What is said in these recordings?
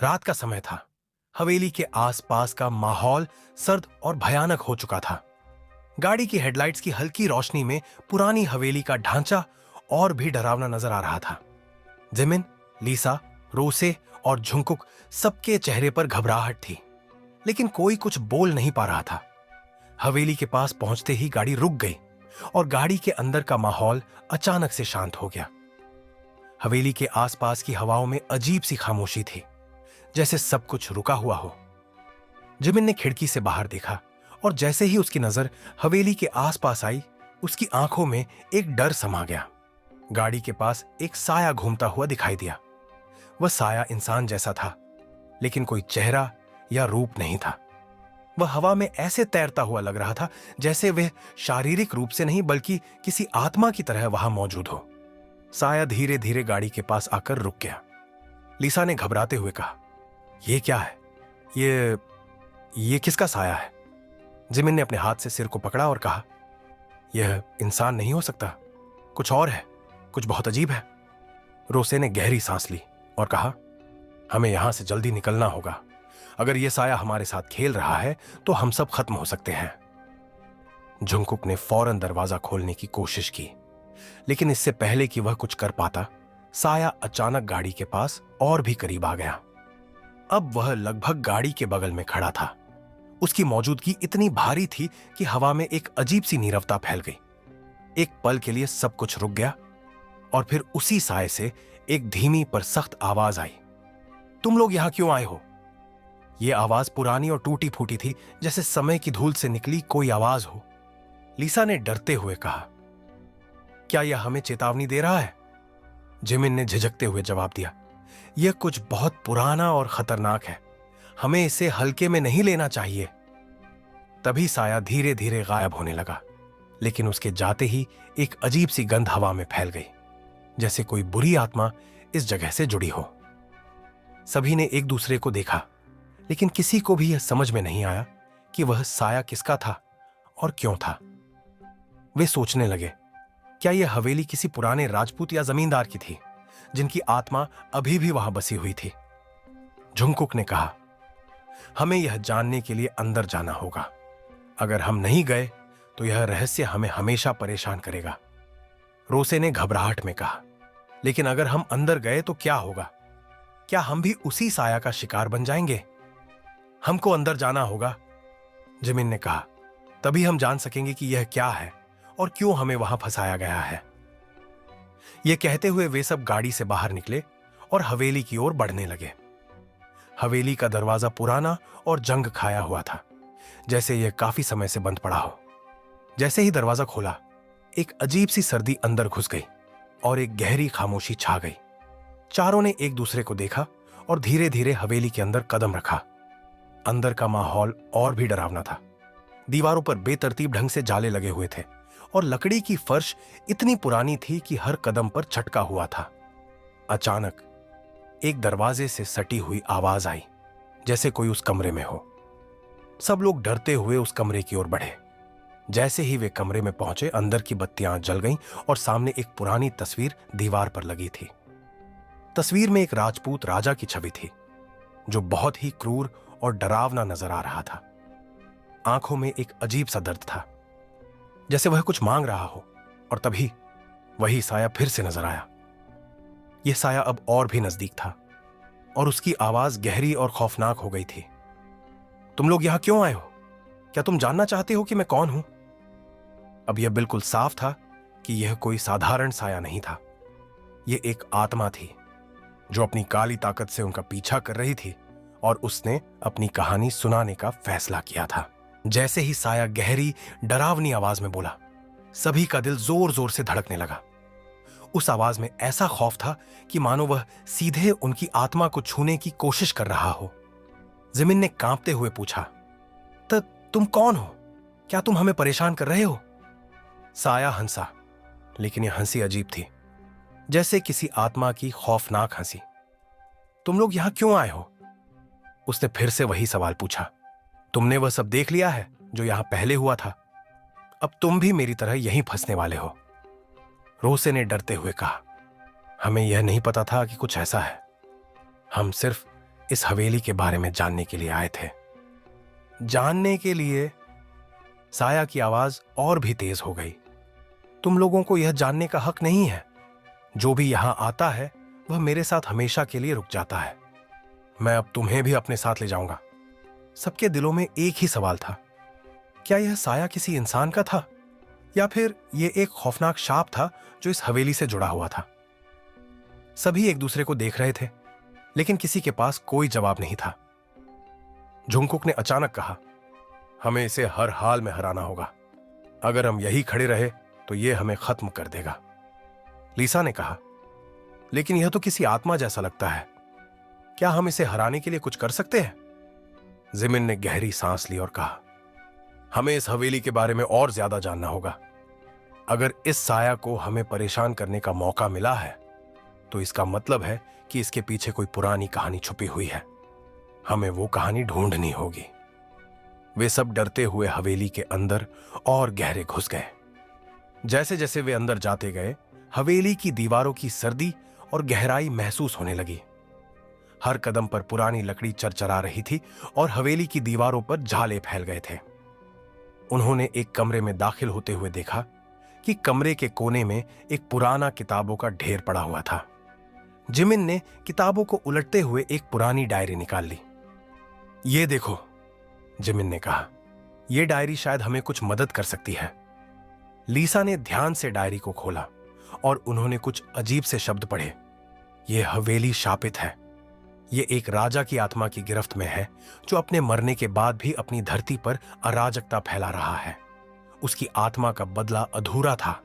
रात का समय था। हवेली के आसपास का माहौल सर्द और भयानक हो चुका था। गाड़ी की हेडलाइट्स की हल्की रोशनी में पुरानी हवेली का ढांचा और भी डरावना नजर आ रहा था। जिमिन, लीसा, रोसे और झुंकुक सबके चेहरे पर घबराहट थी, लेकिन कोई कुछ बोल नहीं पा रहा था। हवेली के पास पहुंचते ही गाड़ी रुक गई और गाड़ी के अंदर का माहौल अचानक से शांत हो गया। हवेली के आसपास की हवाओं में अजीब सी खामोशी थी, जैसे सब कुछ रुका हुआ हो। जिमिन ने खिड़की से बाहर देखा और जैसे ही उसकी नजर हवेली के आसपास आई, उसकी आंखों में एक डर समा गया। गाड़ी के पास एक साया घूमता हुआ दिखाई दिया। वह साया इंसान जैसा था, लेकिन कोई चेहरा या रूप नहीं था। वह हवा में ऐसे तैरता हुआ लग रहा था जैसे वह शारीरिक रूप से नहीं बल्कि किसी आत्मा की तरह वहां मौजूद हो। साया धीरे धीरे गाड़ी के पास आकर रुक गया। लीसा ने घबराते हुए कहा, यह क्या है? ये किसका साया है? जिमिन ने अपने हाथ से सिर को पकड़ा और कहा, यह इंसान नहीं हो सकता, कुछ और है, कुछ बहुत अजीब है। रोसे ने गहरी सांस ली और कहा, हमें यहां से जल्दी निकलना होगा। अगर यह साया हमारे साथ खेल रहा है तो हम सब खत्म हो सकते हैं। झुंकुक ने फौरन दरवाजा खोलने की कोशिश की, लेकिन इससे पहले कि वह कुछ कर पाता, साया अचानक गाड़ी के पास और भी करीब आ गया। अब वह लगभग गाड़ी के बगल में खड़ा था। उसकी मौजूदगी इतनी भारी थी कि हवा में एक अजीब सी नीरवता फैल गई। एक पल के लिए सब कुछ रुक गया और फिर उसी साए से एक धीमी पर सख्त आवाज आई, तुम लोग यहां क्यों आए हो? यह आवाज पुरानी और टूटी फूटी थी, जैसे समय की धूल से निकली कोई आवाज हो। लीसा ने डरते हुए कहा, क्या यह हमें चेतावनी दे रहा है? जिमिन ने झिझकते हुए जवाब दिया, यह कुछ बहुत पुराना और खतरनाक है, हमें इसे हल्के में नहीं लेना चाहिए। तभी साया धीरे धीरे गायब होने लगा, लेकिन उसके जाते ही एक अजीब सी गंध हवा में फैल गई, जैसे कोई बुरी आत्मा इस जगह से जुड़ी हो। सभी ने एक दूसरे को देखा, लेकिन किसी को भी यह समझ में नहीं आया कि वह साया किसका था और क्यों था। वे सोचने लगे, क्या यह हवेली किसी पुराने राजपूत या जमींदार की थी, जिनकी आत्मा अभी भी वहां बसी हुई थी? झुंकुक ने कहा, हमें यह जानने के लिए अंदर जाना होगा। अगर हम नहीं गए तो यह रहस्य हमें हमेशा परेशान करेगा। रोसे ने घबराहट में कहा, लेकिन अगर हम अंदर गए तो क्या होगा? क्या हम भी उसी साया का शिकार बन जाएंगे? हमको अंदर जाना होगा, जिमिन ने कहा, तभी हम जान सकेंगे कि यह क्या है और क्यों हमें वहां फंसाया गया है। यह कहते हुए वे सब गाड़ी से बाहर निकले और हवेली की ओर बढ़ने लगे। हवेली का दरवाजा पुराना और जंग खाया हुआ था, जैसे यह काफी समय से बंद पड़ा हो। जैसे ही दरवाजा खोला, एक अजीब सी सर्दी अंदर घुस गई और एक गहरी खामोशी छा गई। चारों ने एक दूसरे को देखा और धीरे धीरे हवेली के अंदर कदम रखा। अंदर का माहौल और भी डरावना था। दीवारों पर बेतरतीब ढंग से जाले लगे हुए थे और लकड़ी की फर्श इतनी पुरानी थी कि हर कदम पर छटका हुआ था। अचानक एक दरवाजे से सटी हुई आवाज आई, जैसे कोई उस कमरे में हो। सब लोग डरते हुए उस कमरे की ओर बढ़े। जैसे ही वे कमरे में पहुंचे, अंदर की बत्तियां जल गईं और सामने एक पुरानी तस्वीर दीवार पर लगी थी। तस्वीर में एक राजपूत राजा की छवि थी, जो बहुत ही क्रूर और डरावना नजर आ रहा था। आंखों में एक अजीब सा दर्द था, जैसे वह कुछ मांग रहा हो। और तभी वही साया फिर से नजर आया। यह साया अब और भी नजदीक था और उसकी आवाज गहरी और खौफनाक हो गई थी। तुम लोग यहां क्यों आए हो? क्या तुम जानना चाहते हो कि मैं कौन हूं? अब यह बिल्कुल साफ था कि यह कोई साधारण साया नहीं था। यह एक आत्मा थी, जो अपनी काली ताकत से उनका पीछा कर रही थी और उसने अपनी कहानी सुनाने का फैसला किया था। जैसे ही साया गहरी डरावनी आवाज में बोला, सभी का दिल जोर जोर से धड़कने लगा। उस आवाज में ऐसा खौफ था कि मानो वह सीधे उनकी आत्मा को छूने की कोशिश कर रहा हो। जिमिन ने कांपते हुए पूछा, तुम कौन हो? क्या तुम हमें परेशान कर रहे हो? साया हंसा, लेकिन यह हंसी अजीब थी, जैसे किसी आत्मा की खौफनाक हंसी। तुम लोग यहां क्यों आए हो? उसने फिर से वही सवाल पूछा। तुमने वह सब देख लिया है जो यहां पहले हुआ था। अब तुम भी मेरी तरह यहीं फंसने वाले हो। रोसे ने डरते हुए कहा, हमें यह नहीं पता था कि कुछ ऐसा है। हम सिर्फ इस हवेली के बारे में जानने के लिए आए थे। जानने के लिए? साया की आवाज और भी तेज हो गई। तुम लोगों को यह जानने का हक नहीं है। जो भी यहां आता है वह मेरे साथ हमेशा के लिए रुक जाता है। मैं अब तुम्हें भी अपने साथ ले जाऊंगा। सबके दिलों में एक ही सवाल था, क्या यह साया किसी इंसान का था या फिर यह एक खौफनाक सांप था जो इस हवेली से जुड़ा हुआ था। सभी एक दूसरे को देख रहे थे, लेकिन किसी के पास कोई जवाब नहीं था। जुंगकुक ने अचानक कहा, हमें इसे हर हाल में हराना होगा। अगर हम यही खड़े रहे तो यह हमें खत्म कर देगा। लीसा ने कहा, लेकिन यह तो किसी आत्मा जैसा लगता है। क्या हम इसे हराने के लिए कुछ कर सकते हैं? जिमिन ने गहरी सांस ली और कहा, हमें इस हवेली के बारे में और ज्यादा जानना होगा। अगर इस साया को हमें परेशान करने का मौका मिला है तो इसका मतलब है कि इसके पीछे कोई पुरानी कहानी छुपी हुई है। हमें वो कहानी ढूंढनी होगी। वे सब डरते हुए हवेली के अंदर और गहरे घुस गए। जैसे जैसे वे अंदर जाते गए, हवेली की दीवारों की सर्दी और गहराई महसूस होने लगी। हर कदम पर पुरानी लकड़ी चरचरा रही थी और हवेली की दीवारों पर झाले फैल गए थे। उन्होंने एक कमरे में दाखिल होते हुए देखा कि कमरे के कोने में एक पुराना किताबों का ढेर पड़ा हुआ था। जिमिन ने किताबों को उलटते हुए एक पुरानी डायरी निकाल ली। ये देखो, जिमिन ने कहा, यह डायरी शायद हमें कुछ मदद कर सकती है। लीसा ने ध्यान से डायरी को खोला और उन्होंने कुछ अजीब से शब्द पढ़े। यह हवेली शापित है। यह एक राजा की आत्मा की गिरफ्त में है जो अपने मरने के बाद भी अपनी धरती पर अराजकता फैला रहा है। उसकी आत्मा का बदला अधूरा था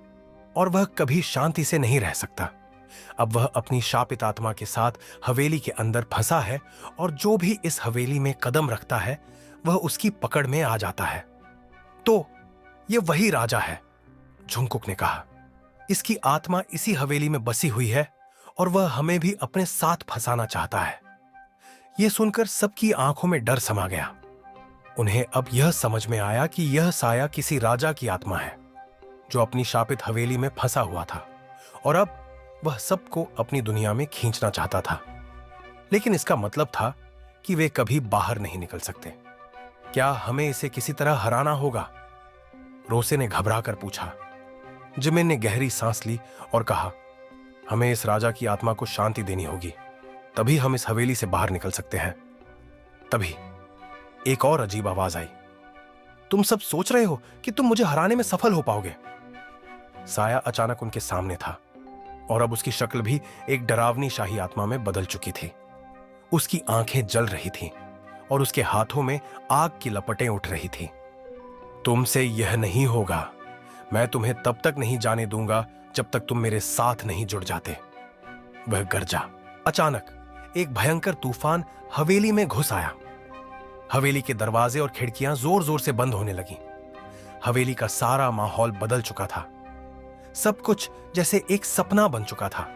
और वह कभी शांति से नहीं रह सकता। अब वह अपनी शापित आत्मा के साथ हवेली के अंदर फंसा है और जो भी इस हवेली में कदम रखता है वह उसकी पकड़ में आ जाता है। तो यह वही राजा है, जुंगकुक ने कहा। इसकी आत्मा इसी हवेली में बसी हुई है और वह हमें भी अपने साथ फंसाना चाहता है। यह सुनकर सबकी आंखों में डर समा गया। उन्हें अब यह समझ में आया कि यह साया किसी राजा की आत्मा है जो अपनी शापित हवेली में फंसा हुआ था और अब वह सबको अपनी दुनिया में खींचना चाहता था। लेकिन इसका मतलब था कि वे कभी बाहर नहीं निकल सकते। क्या हमें इसे किसी तरह हराना होगा? रोसे ने घबरा कर पूछा। जिमिन ने गहरी सांस ली और कहा, हमें इस राजा की आत्मा को शांति देनी होगी, तभी हम इस हवेली से बाहर निकल सकते हैं। तभी एक और अजीब आवाज आई, तुम सब सोच रहे हो कि तुम मुझे हराने में सफल हो पाओगे। साया अचानक उनके सामने था और अब उसकी शक्ल भी एक डरावनी शाही आत्मा में बदल चुकी थी। उसकी आंखें जल रही थीं और उसके हाथों में आग की लपटें उठ रही थीं। तुमसे यह नहीं होगा। मैं तुम्हें तब तक नहीं जाने दूंगा जब तक तुम मेरे साथ नहीं जुड़ जाते। वह गरजा। अचानक एक भयंकर तूफान हवेली में घुस आया। हवेली के दरवाजे और खिड़कियां जोर जोर से बंद होने लगी। हवेली का सारा माहौल बदल चुका था। सब कुछ जैसे एक सपना बन चुका था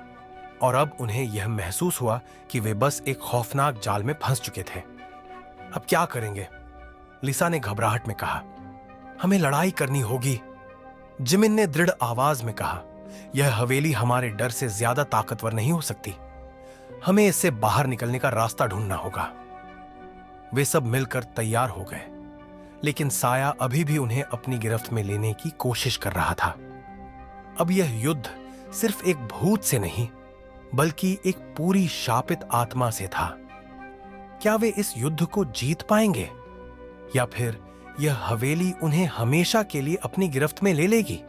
और अब उन्हें यह महसूस हुआ कि वे बस एक खौफनाक जाल में फंस चुके थे। अब क्या करेंगे? लिसा ने घबराहट में कहा। हमें लड़ाई करनी होगी, जिमिन ने दृढ़ आवाज में कहा। यह हवेली हमारे डर से ज्यादा ताकतवर नहीं हो सकती। हमें इससे बाहर निकलने का रास्ता ढूंढना होगा। वे सब मिलकर तैयार हो गए, लेकिन साया अभी भी उन्हें अपनी गिरफ्त में लेने की कोशिश कर रहा था। अब यह युद्ध सिर्फ एक भूत से नहीं, बल्कि एक पूरी शापित आत्मा से था। क्या वे इस युद्ध को जीत पाएंगे या फिर यह हवेली उन्हें हमेशा के लिए अपनी गिरफ्त में ले लेगी?